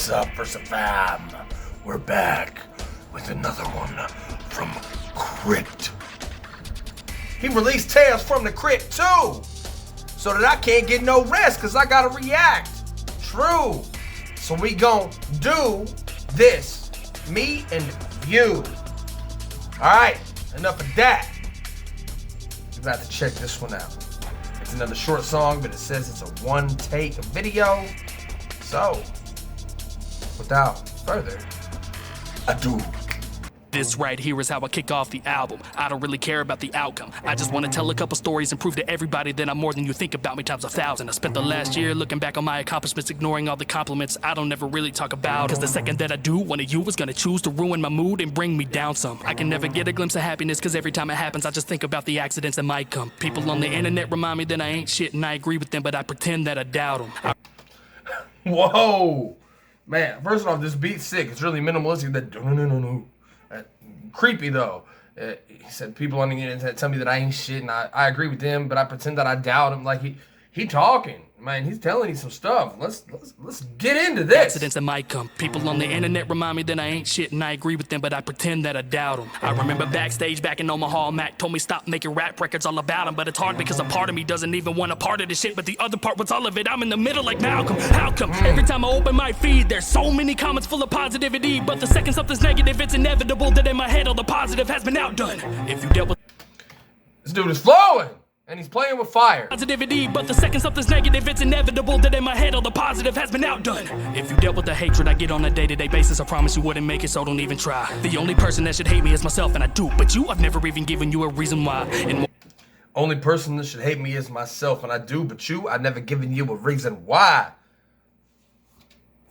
What's up, Versifyer? We're back with another one from Crypt. He released Tales from the Crypt too, so that I can't get no rest because I gotta react. True. So we gon' do this, me and you. Alright, enough of that. We're about to check this one out. It's another short song, but it says it's a one-take video. So, without further ado. This right here is how I kick off the album. I don't really care about the outcome. I just want to tell a couple stories and prove to everybody that I'm more than you think about me times 1,000. I spent the last year looking back on my accomplishments, ignoring all the compliments I don't ever really talk about. Cause the second that I do, one of you is gonna choose to ruin my mood and bring me down some. I can never get a glimpse of happiness cause every time it happens I just think about the accidents that might come. People on the internet remind me that I ain't shit and I agree with them, but I pretend that I doubt them. Whoa! Man, first off, this beat's sick. It's really minimalistic. That creepy though. He said people on the internet tell me that I ain't shit, and I agree with them, but I pretend that I doubt him. Like he talking, man. He's telling you some stuff. Let's get into this. Accidents that might come. People on the internet remind me that I ain't shit, and I agree with them, but I pretend that I doubt them. I remember backstage back in Omaha, Mac told me stop making rap records all about him, but it's hard because a part of me doesn't even want a part of this shit, but the other part was all of it. I'm in the middle like Malcolm. How come every time I open my feed, there's so many comments full of positivity, but the second something's negative, it's inevitable that in my head all the positive has been outdone. If you dealt with this dude is flowing. And he's playing with fire. Positivity, but the second something's negative, it's inevitable that in my head all the positive has been outdone. If you dealt with the hatred I get on a day-to-day basis, I promise you wouldn't make it, so don't even try. The only person that should hate me is myself, and I do, but you, I've never even given you a reason why. And only person that should hate me is myself, and I do, but you, I've never given you a reason why.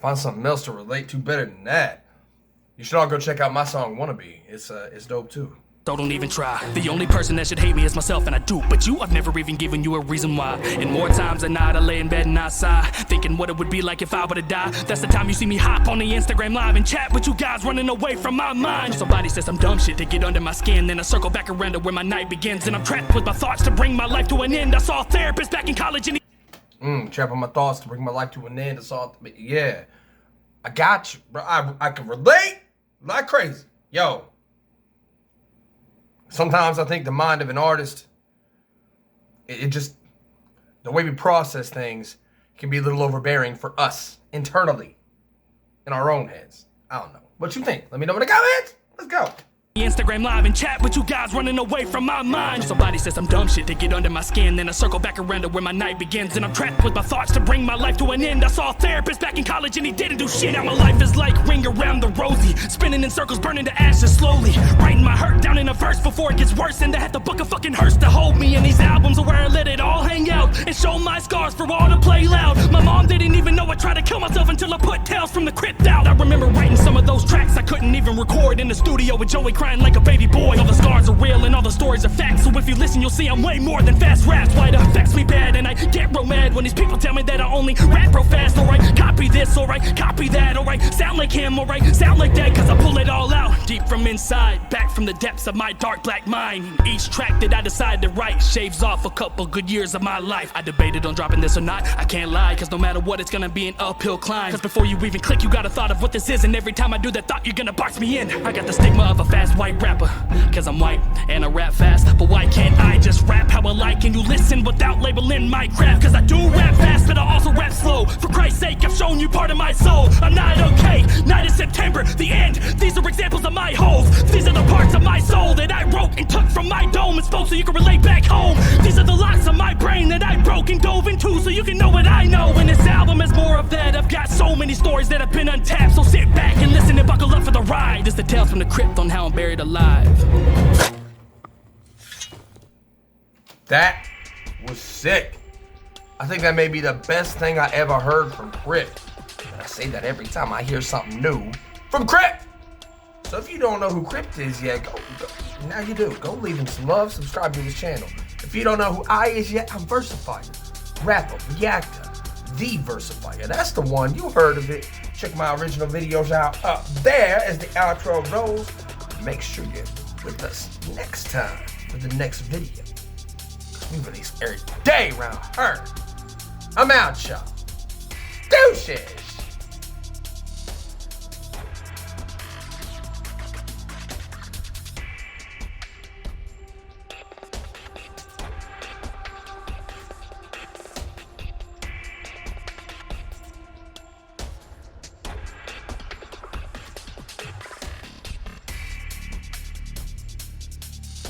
Find something else to relate to better than that. You should all go check out my song Wannabe. It's dope too. So don't even try. The only person that should hate me is myself, and I do, but you, I've never even given you a reason why. And more times than not, I lay in bed and I sigh, thinking what it would be like if I were to die. That's the time you see me hop on the Instagram live and chat with you guys running away from my mind. Somebody says some dumb shit to get under my skin, then I circle back around to where my night begins, and I'm trapped with my thoughts to bring my life to an end. I saw a therapist back in college and trapped on my thoughts to bring my life to an end. Yeah, I got you, bro. I can relate like crazy. Yo. Sometimes I think the mind of an artist, it just, the way we process things can be a little overbearing for us internally in our own heads. I don't know. What you think? Let me know in the comments. Let's go. Instagram live and chat with you guys running away from my mind. Somebody says some dumb shit to get under my skin, then I circle back around to where my night begins, and I'm trapped with my thoughts to bring my life to an end. I saw a therapist back in college and he didn't do shit. Now my life is like Ring Around the Rosie, spinning in circles, burning to ashes slowly, writing my hurt down in a verse before it gets worse, and I have to book a fucking hearse to hold me. And these albums are where I let it all hang out and show my scars for all to play loud. My mom didn't even know I tried to kill myself until I put Tales from the Crypt out. I remember writing some of those tracks I couldn't even record in the studio with Joey crying like a baby boy. All the scars are real and all the stories are facts, so if you listen you'll see I'm way more than fast raps. Why it affects me bad, and I get real mad when these people tell me that I only rap real fast. Alright, copy this, alright, copy that, alright, sound like him, alright, sound like that, cause I pull it all out deep from inside, back from the depths of my dark black mind. Each track that I decide to write shaves off a couple good years of my life. I debated on dropping this or not, I can't lie, cause no matter what it's gonna be an uphill climb. Cause before you even click you got a thought of what this is, and every time I do that thought you're gonna box me in. I got the stigma of a fast white rapper, cause I'm white and I rap fast, but why can't I just rap how I like and you listen without labeling my craft? Cause I do rap fast, but I also rap slow. For Christ's sake, I've shown you part of my soul. I'm not okay, night of September, the end. These are examples of my holes. These are the parts of my soul that I wrote and took from my dome and spoke so you can relate back home. These are the locks of my brain that I broke and dove into so you can know what I know. And this album is more of that. I've got so many stories that have been untapped, so sit back and listen and buckle up for the ride. It's the Tales from the Crypt on how I'm buried alive. That was sick. I think that may be the best thing I ever heard from Crypt. And I say that every time I hear something new from Crypt. So if you don't know who Crypt is yet, go now you do. Go leave him some love, subscribe to his channel. If you don't know who I is yet, I'm Versifyer, rapper, reactor, the Versifyer. That's the one, you heard of it. Check my original videos out up there as the outro rolls. Make sure you're with us next time for the next video. We release every day around her. I'm out, y'all. Deuces.